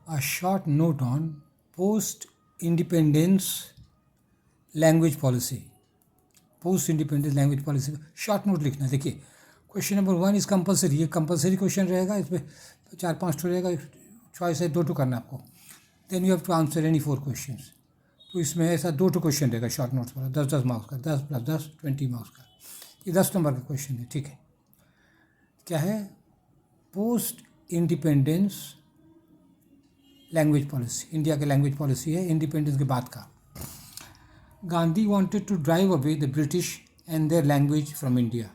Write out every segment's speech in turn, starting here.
A short note on post-independence language policy. Post independence language policy short note लिखना. देखिए question number 1 is compulsory. ये compulsory question रहेगा. इसमें 4-5 ठो रहेगा. चॉइस है 2 करना आपको. Then you have to answer any 4 question. तो इसमें ऐसा 2 क्वेश्चन रहेगा शॉर्ट नोट्स वाला. 10-10 मार्क्स का. 10 + 10 20 मार्क्स का. ये 10 नंबर का क्वेश्चन है. ठीक है. क्या है? Post independence language policy. India की लैंग्वेज पॉलिसी है इंडिपेंडेंस के बाद का. Gandhi wanted to drive away the British and their language from India.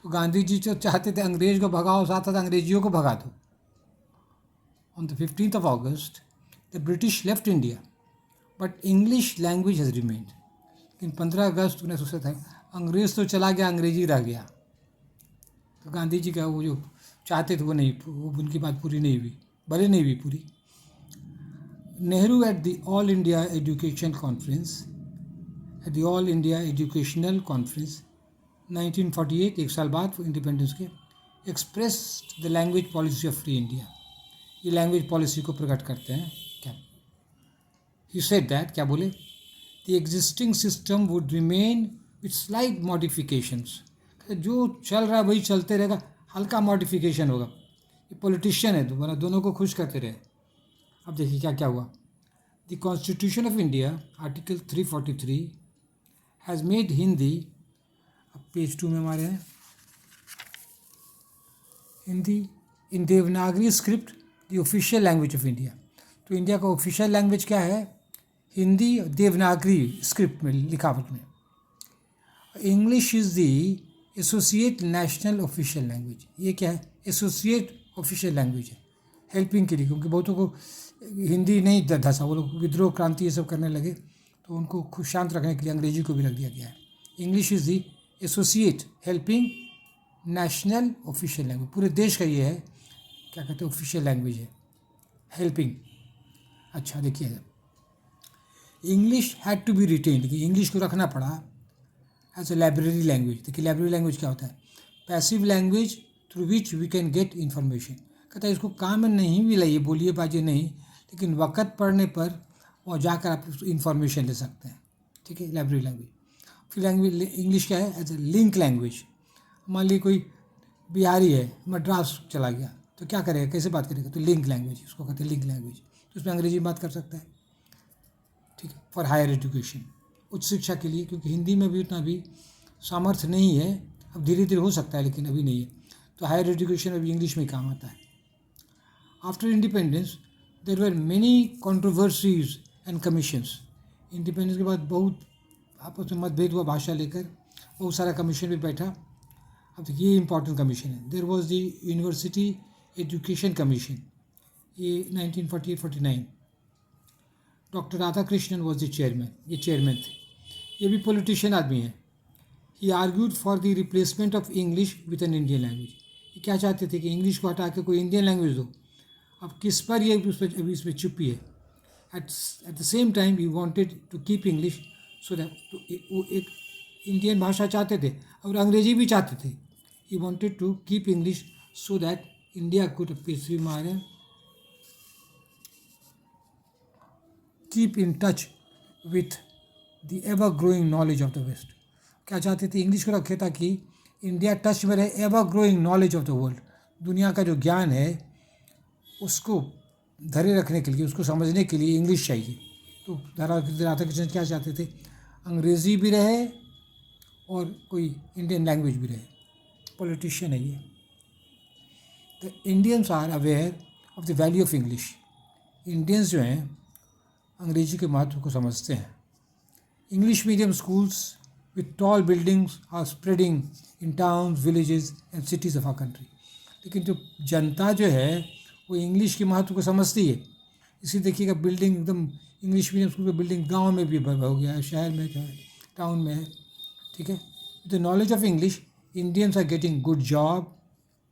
तो गांधी जी तो चाहते थे अंग्रेज को भगाओ, साथ साथ अंग्रेजियों को भगा दो. On the 15th of August the British left India but English language has remained. लेकिन 15 अगस्त 1900 था. अंग्रेज तो चला गया, अंग्रेजी रह गया. तो गांधी जी का वो जो चाहते थे वो नहीं, वो उनकी बात पूरी नहीं हुई, भले नहीं हुई पूरी. Nehru at the all India education conference at the All India Educational Conference 1948, एक साल बाद इंडिपेंडेंस के, expressed the language policy of free India. ये लैंग्वेज पॉलिसी को प्रकट करते हैं. क्या he said that, क्या बोले? the existing system would remain with slight modifications. जो चल रहा है वही चलते रहेगा, हल्का मॉडिफिकेशन होगा. ये पॉलिटिशियन है, दोबारा दोनों को खुश करते रहे. अब देखिए क्या क्या हुआ. The Constitution of India, Article 343, has made Hindi, अब पेज 2 में हमारे हैं, Hindi in Devanagari script the official language of India. तो इंडिया का ऑफिशियल लैंग्वेज क्या है? हिंदी देवनागरी स्क्रिप्ट में, लिखावट में. English is the associate national official language. ये क्या है? एसोसिएट ऑफिशियल लैंग्वेज है हेल्पिंग के लिए, क्योंकि बहुतों को हिंदी नहीं धसा, वो लोग विद्रोह क्रांति ये सब करने लगे, तो उनको खुद शांत रखने के लिए अंग्रेजी को भी रख दिया गया है. English is the associate helping national official language. पूरे देश का ये है, क्या कहते हैं, ऑफिशियल लैंग्वेज है, हेल्पिंग. अच्छा देखिए, English had to be retained. देखिए इंग्लिश को रखना पड़ा एज ए लाइब्रेरी लैंग्वेज. देखिए लाइब्रेरी लैंग्वेज क्या होता है? Passive language through which we can get information. कहता है इसको काम में नहीं भी लाइए, बोलिए बाजिए नहीं, लेकिन वक़्त पढ़ने पर और जाकर आप इंफॉर्मेशन ले सकते हैं. ठीक है, लाइब्रेरी लैंग्वेज. फिर लैंग्वेज इंग्लिश क्या है? As a link language. मान लीजिए कोई बिहारी है, मद्रास चला गया, तो क्या करेगा, कैसे बात करेगा? तो लिंक लैंग्वेज, उसको कहते हैं लिंक लैंग्वेज. तो उसमें अंग्रेजी में बात कर सकता है. ठीक है, फॉर हायर एजुकेशन, उच्च शिक्षा के लिए, क्योंकि हिंदी में भी उतना भी सामर्थ्य नहीं है. अब धीरे धीरे हो सकता है, लेकिन अभी नहीं है. तो हायर एजुकेशन अभी इंग्लिश में ही काम आता है. After independence there were many controversies and commissions. Independence के बाद बहुत आपस में मतभेद हुआ भाषा लेकर, बहुत सारा कमीशन भी बैठा. अब देखिए ये इंपॉर्टेंट कमीशन है. There was the university education commission, ये 1948-49. Doctor Radha Krishnan was the chairman, ये चेयरमैन थे. ये भी पॉलिटिशियन आदमी है. He argued for the replacement of English with an Indian language. ये क्या चाहते थे कि इंग्लिश को हटा के कोई इंडियन लैंग्वेज दो. अब किस पर ये अभी इसमें चुप्पी है. at the same time he wanted to keep English so that वो एक इंडियन भाषा चाहते थे और अंग्रेजी भी चाहते थे. he wanted to keep English so that India could keep in touch with the ever growing knowledge of the West. क्या चाहते थे? इंग्लिश को रखे ताकि इंडिया टच में रहे ever growing knowledge of the world. दुनिया का जो ज्ञान है उसको धरे रखने के लिए, उसको समझने के लिए इंग्लिश चाहिए. तो राधा कृष्णन क्या चाहते थे? अंग्रेज़ी भी रहे और कोई इंडियन लैंग्वेज भी रहे. पॉलिटिशियन है ये. The Indians are aware of the value of English. Indians जो हैं अंग्रेजी के महत्व को समझते हैं. English medium schools with tall buildings are spreading in towns, villages and cities of our country. लेकिन जो जनता जो है वो इंग्लिश के महत्व को समझती है. इसी देखिएगा बिल्डिंग एकदम इंग्लिश मीडियम स्कूल का बिल्डिंग गांव में भी हो गया है, शहर में है, टाउन में है. ठीक है. With the knowledge of English Indians are getting good job,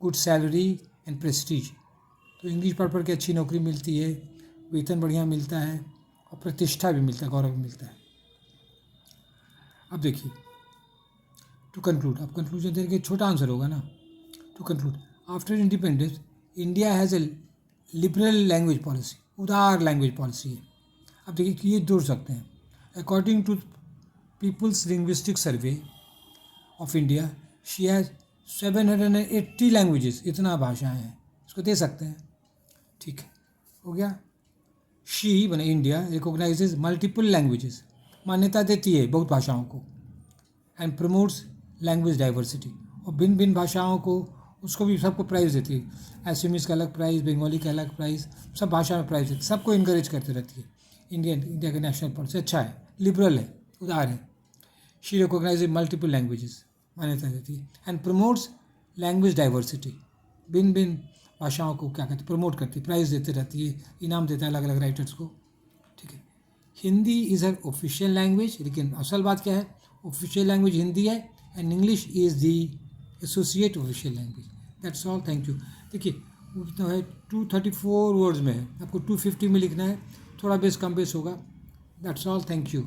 good salary and prestige. तो इंग्लिश पढ़ के अच्छी नौकरी मिलती है, वेतन बढ़िया मिलता है और प्रतिष्ठा भी मिलता है, गौरव भी मिलता है. अब देखिए टू कंक्लूड, अब कंक्लूजन देने के छोटा आंसर होगा ना. To conclude, after independence India has a liberal language policy. उदार लैंग्वेज पॉलिसी है। अब देखिए कि ये जोड़ सकते हैं। According to peoples linguistic survey of India, she has 780 languages, इतना भाषाएं हैं, इसको दे सकते हैं। ठीक है, हो गया। शी बने इंडिया रिकॉग्नाइजेज मल्टीपल लैंग्वेजेस, मान्यता देती है बहुत भाषाओं को, एंड प्रमोट्स लैंग्वेज डाइवर्सिटी, और भिन्न भिन्न भाषाओं को उसको भी सबको प्राइज़ देती है। एसएमएस का अलग प्राइज़, बंगाली का अलग प्राइज़, सब भाषा में प्राइज़ देती है, सबको इनकरेज करते रहती है। इंडिया का नेशनल पॉलिसी अच्छा है, लिबरल है, उदार है। शी रिकॉग्नाइजेज मल्टीपल लैंग्वेजेस, मान्यता देती है, एंड प्रमोट्स लैंग्वेज डाइवर्सिटी, भिन्न भिन्न भाषाओं को क्या कहते हैं, प्रमोट करती है, प्राइज़ देते रहती है, इनाम देता है अलग अलग राइटर्स को। ठीक है, Hindi is her official language, लेकिन असल बात क्या है, ऑफिशियल लैंग्वेज हिंदी है, and English is the associate official language. That's all, thank you. देखिए उतना है 234 वर्ड्स में है, आपको 250 में लिखना है, थोड़ा बेस कम बेस होगा। That's all, thank you.